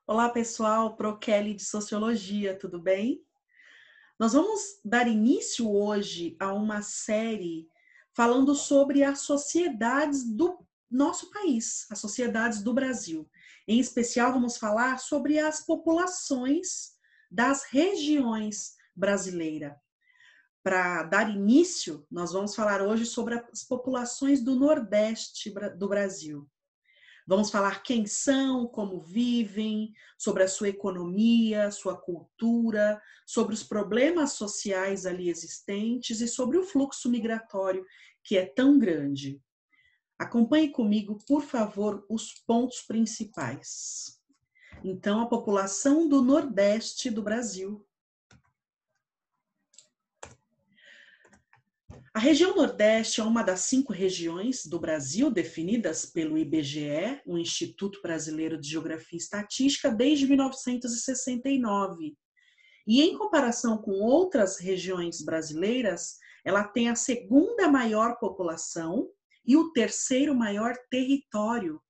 Olá, pessoal, Kelly de Sociologia, tudo bem? Nós vamos dar início hoje a uma série falando sobre as sociedades do nosso país, as sociedades do Brasil. Em especial, vamos falar sobre as populações das regiões brasileiras. Para dar início, nós vamos falar hoje sobre as populações do Nordeste do Brasil. Vamos falar quem são, como vivem, sobre a sua economia, sua cultura, sobre os problemas sociais ali existentes e sobre o fluxo migratório que é tão grande. Acompanhe comigo, por favor, os pontos principais. Então, a população do Nordeste do Brasil. A região Nordeste é uma das 5 regiões do Brasil definidas pelo IBGE, o Instituto Brasileiro de Geografia e Estatística, desde 1969. E em comparação com outras regiões brasileiras, ela tem a segunda maior população e o terceiro maior território.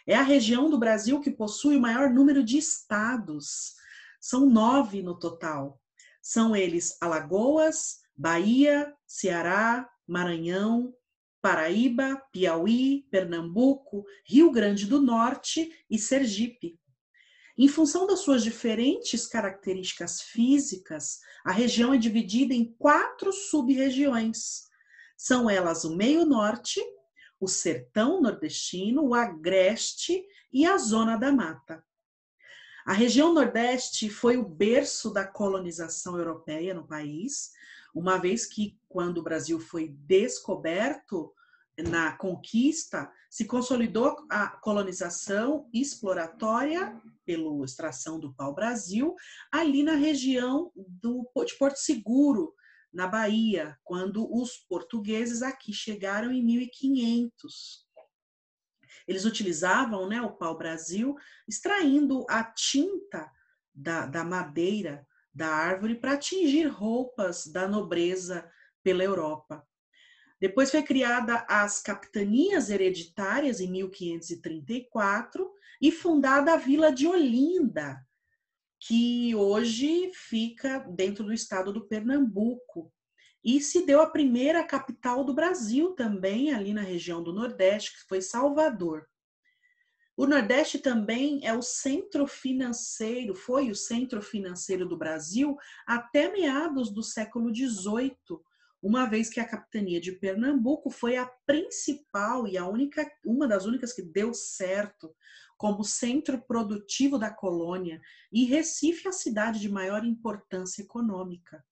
É a região do Brasil que possui o maior número de estados. São 9 no total. São eles Alagoas, Bahia, Ceará, Maranhão, Paraíba, Piauí, Pernambuco, Rio Grande do Norte e Sergipe. Em função das suas diferentes características físicas, a região é dividida em 4 sub-regiões. São elas o Meio-Norte, o Sertão Nordestino, o Agreste e a Zona da Mata. A região Nordeste foi o berço da colonização europeia no país, uma vez que, quando o Brasil foi descoberto na conquista, se consolidou a colonização exploratória pela extração do pau-brasil, ali na região de Porto Seguro, na Bahia, quando os portugueses aqui chegaram em 1500. Eles utilizavam, né, o pau-brasil, extraindo a tinta da madeira da árvore para atingir roupas da nobreza pela Europa. Depois foi criada as capitanias hereditárias em 1534 e fundada a Vila de Olinda, que hoje fica dentro do estado do Pernambuco. E se deu a primeira capital do Brasil também, ali na região do Nordeste, que foi Salvador. O Nordeste também é o centro financeiro, foi o centro financeiro do Brasil até meados do século XVIII, uma vez que a capitania de Pernambuco foi a principal e uma das únicas que deu certo como centro produtivo da colônia, e Recife a cidade de maior importância econômica.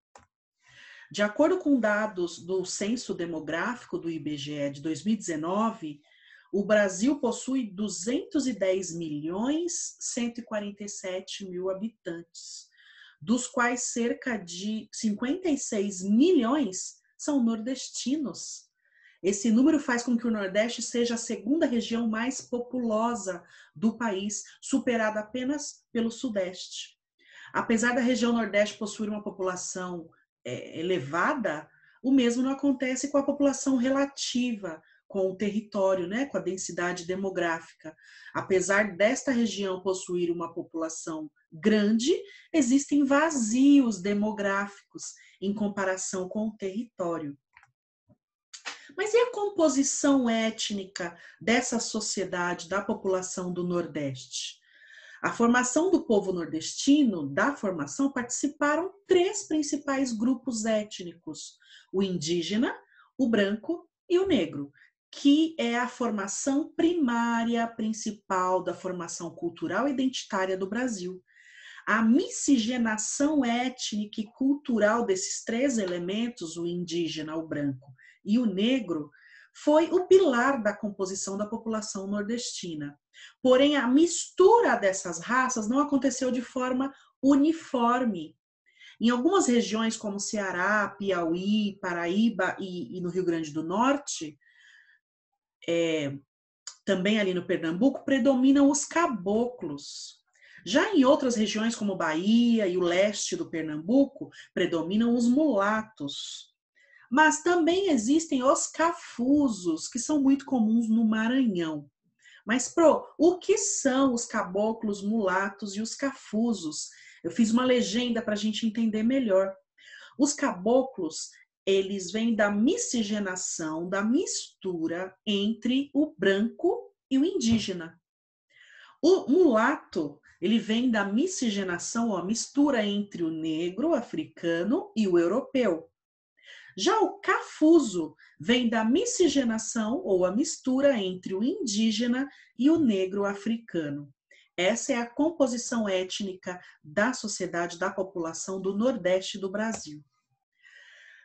De acordo com dados do Censo Demográfico do IBGE de 2019, o Brasil possui 210.147.000 habitantes, dos quais cerca de 56 milhões são nordestinos. Esse número faz com que o Nordeste seja a segunda região mais populosa do país, superada apenas pelo Sudeste. Apesar da região Nordeste possuir uma população elevada, o mesmo não acontece com a população relativa, com o território, né, com a densidade demográfica. Apesar desta região possuir uma população grande, existem vazios demográficos em comparação com o território. Mas e a composição étnica dessa sociedade, da população do Nordeste? A formação do povo nordestino, da formação, participaram 3 principais grupos étnicos: o indígena, o branco e o negro, que é a formação primária, principal da formação cultural e identitária do Brasil. A miscigenação étnica e cultural desses 3 elementos, o indígena, o branco e o negro, foi o pilar da composição da população nordestina. Porém, a mistura dessas raças não aconteceu de forma uniforme. Em algumas regiões, como Ceará, Piauí, Paraíba e no Rio Grande do Norte, também ali no Pernambuco, predominam os caboclos. Já em outras regiões, como Bahia e o leste do Pernambuco, predominam os mulatos. Mas também existem os cafusos, que são muito comuns no Maranhão. Mas, Pro, o que são os caboclos, mulatos e os cafusos? Eu fiz uma legenda para a gente entender melhor. Os caboclos, eles vêm da miscigenação, da mistura entre o branco e o indígena. O mulato, ele vem da miscigenação, ou a mistura entre o negro, o africano e o europeu. Já o cafuso vem da miscigenação, ou a mistura entre o indígena e o negro africano. Essa é a composição étnica da sociedade, da população do Nordeste do Brasil.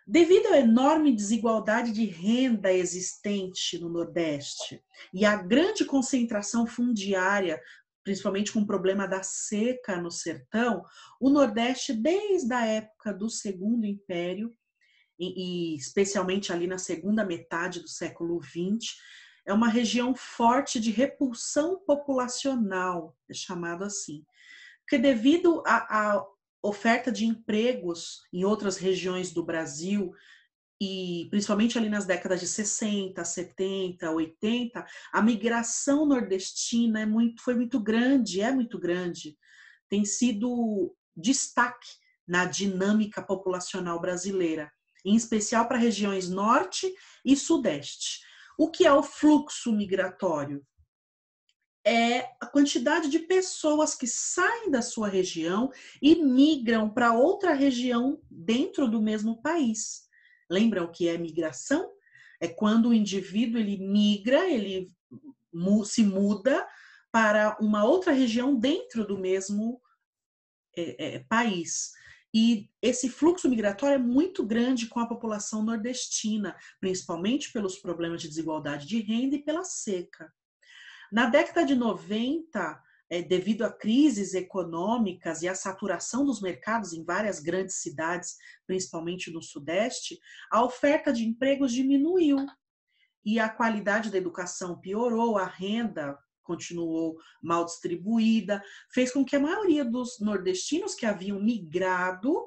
Devido à enorme desigualdade de renda existente no Nordeste e à grande concentração fundiária, principalmente com o problema da seca no sertão, o Nordeste, desde a época do Segundo Império, e especialmente ali na segunda metade do século XX, é uma região forte de repulsão populacional, é chamado assim. Porque devido à oferta de empregos em outras regiões do Brasil, e principalmente ali nas décadas de 60, 70, 80, a migração nordestina foi muito grande, é muito grande. Tem sido destaque na dinâmica populacional brasileira, em especial para regiões norte e sudeste. O que é o fluxo migratório? É a quantidade de pessoas que saem da sua região e migram para outra região dentro do mesmo país. Lembram o que é migração? É quando o indivíduo ele migra, ele se muda para uma outra região dentro do mesmo país. E esse fluxo migratório é muito grande com a população nordestina, principalmente pelos problemas de desigualdade de renda e pela seca. Na década de 90, devido a crises econômicas e à saturação dos mercados em várias grandes cidades, principalmente no Sudeste, a oferta de empregos diminuiu e a qualidade da educação piorou, a renda continuou mal distribuída, fez com que a maioria dos nordestinos que haviam migrado,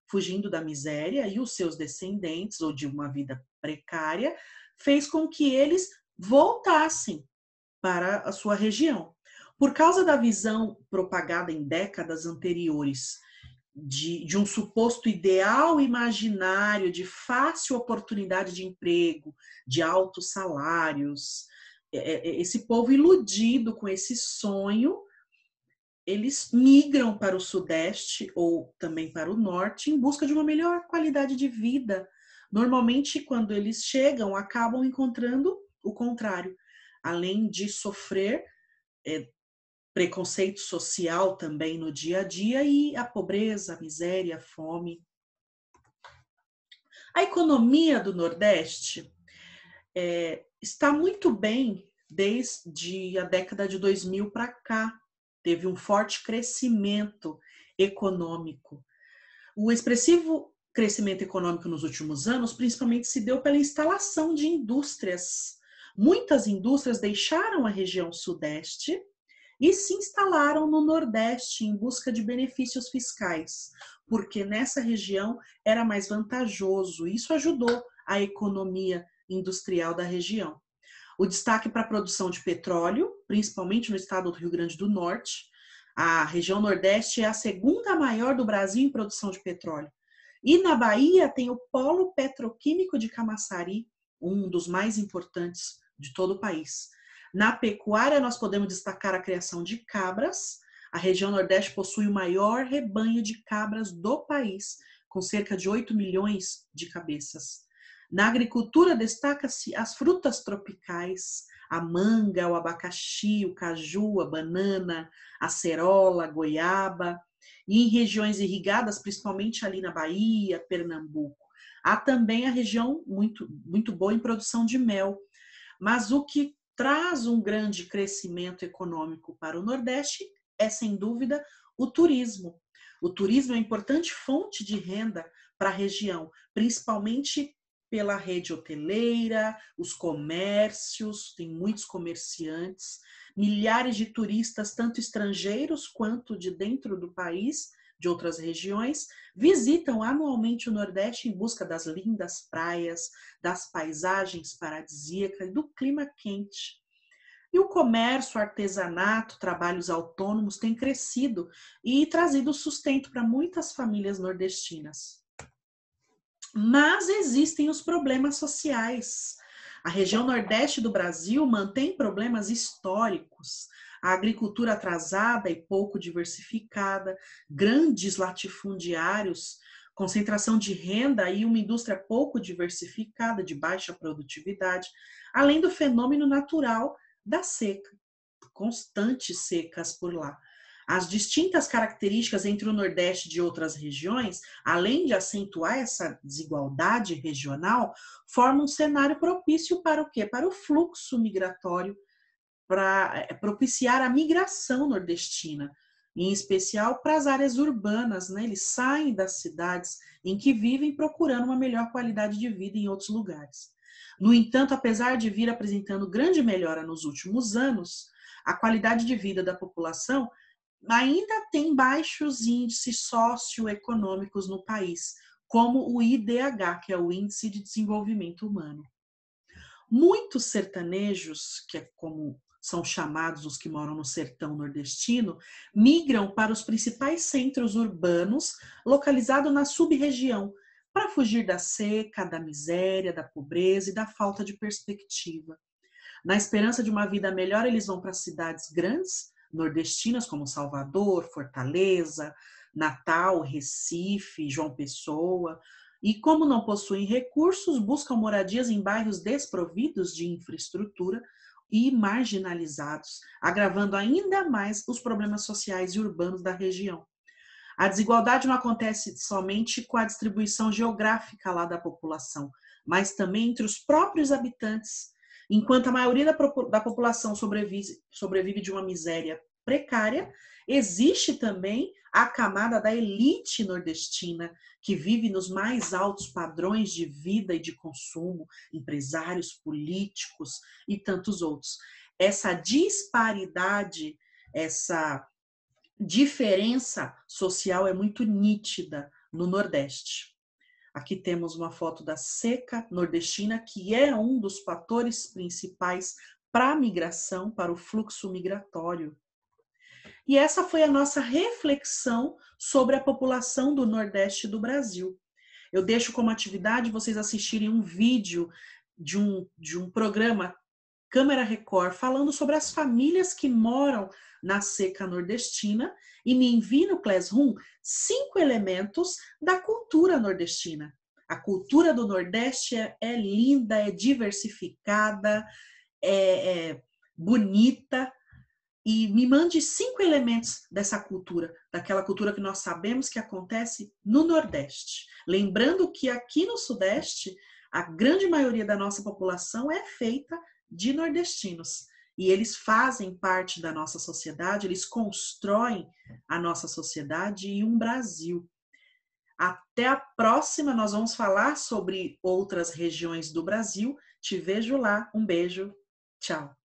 fugindo da miséria, e os seus descendentes, ou de uma vida precária, fez com que eles voltassem para a sua região. Por causa da visão propagada em décadas anteriores de um suposto ideal imaginário de fácil oportunidade de emprego, de altos salários, esse povo iludido com esse sonho, eles migram para o Sudeste ou também para o Norte em busca de uma melhor qualidade de vida. Normalmente, quando eles chegam, acabam encontrando o contrário. Além de sofrer preconceito social também no dia a dia e a pobreza, a miséria, a fome. A economia do Nordeste está muito bem desde a década de 2000 para cá. Teve um forte crescimento econômico. O expressivo crescimento econômico nos últimos anos, principalmente, se deu pela instalação de indústrias. Muitas indústrias deixaram a região Sudeste e se instalaram no Nordeste em busca de benefícios fiscais, porque nessa região era mais vantajoso. Isso ajudou a economia industrial da região. O destaque para a produção de petróleo, principalmente no estado do Rio Grande do Norte. A região Nordeste é a segunda maior do Brasil em produção de petróleo. E na Bahia tem o Polo Petroquímico de Camaçari, um dos mais importantes de todo o país. Na pecuária, nós podemos destacar a criação de cabras. A região Nordeste possui o maior rebanho de cabras do país, com cerca de 8 milhões de cabeças. Na agricultura, destaca-se as frutas tropicais, a manga, o abacaxi, o caju, a banana, a cerola, a goiaba. E em regiões irrigadas, principalmente ali na Bahia, Pernambuco. Há também a região muito boa em produção de mel. Mas o que traz um grande crescimento econômico para o Nordeste é, sem dúvida, o turismo. O turismo é uma importante fonte de renda para a região, principalmente pela rede hoteleira, os comércios, tem muitos comerciantes, milhares de turistas, tanto estrangeiros quanto de dentro do país, de outras regiões, visitam anualmente o Nordeste em busca das lindas praias, das paisagens paradisíacas e do clima quente. E o comércio, o artesanato, trabalhos autônomos têm crescido e trazido sustento para muitas famílias nordestinas. Mas existem os problemas sociais. A região nordeste do Brasil mantém problemas históricos. A agricultura atrasada e pouco diversificada, grandes latifundiários, concentração de renda e uma indústria pouco diversificada, de baixa produtividade, além do fenômeno natural da seca, constantes secas por lá. As distintas características entre o Nordeste e outras regiões, além de acentuar essa desigualdade regional, formam um cenário propício para o quê? Para o fluxo migratório, para propiciar a migração nordestina, em especial para as áreas urbanas, né? Eles saem das cidades em que vivem procurando uma melhor qualidade de vida em outros lugares. No entanto, apesar de vir apresentando grande melhora nos últimos anos, a qualidade de vida da população ainda tem baixos índices socioeconômicos no país, como o IDH, que é o Índice de Desenvolvimento Humano. Muitos sertanejos, que é como são chamados os que moram no sertão nordestino, migram para os principais centros urbanos localizados na sub-região, para fugir da seca, da miséria, da pobreza e da falta de perspectiva. Na esperança de uma vida melhor, eles vão para cidades grandes, nordestinas, como Salvador, Fortaleza, Natal, Recife, João Pessoa, e como não possuem recursos, buscam moradias em bairros desprovidos de infraestrutura e marginalizados, agravando ainda mais os problemas sociais e urbanos da região. A desigualdade não acontece somente com a distribuição geográfica lá da população, mas também entre os próprios habitantes. Enquanto a maioria da população sobrevive de uma miséria precária, existe também a camada da elite nordestina, que vive nos mais altos padrões de vida e de consumo, empresários, políticos e tantos outros. Essa disparidade, essa diferença social é muito nítida no Nordeste. Aqui temos uma foto da seca nordestina, que é um dos fatores principais para a migração, para o fluxo migratório. E essa foi a nossa reflexão sobre a população do Nordeste do Brasil. Eu deixo como atividade vocês assistirem um vídeo de um programa Câmara Record falando sobre as famílias que moram na seca nordestina e me envie no Classroom 5 elementos da cultura nordestina. A cultura do Nordeste é linda, é diversificada, é bonita, e me mande 5 elementos dessa cultura, daquela cultura que nós sabemos que acontece no Nordeste. Lembrando que aqui no Sudeste, a grande maioria da nossa população é feita de nordestinos. E eles fazem parte da nossa sociedade, eles constroem a nossa sociedade e um Brasil. Até a próxima, nós vamos falar sobre outras regiões do Brasil. Te vejo lá. Um beijo. Tchau.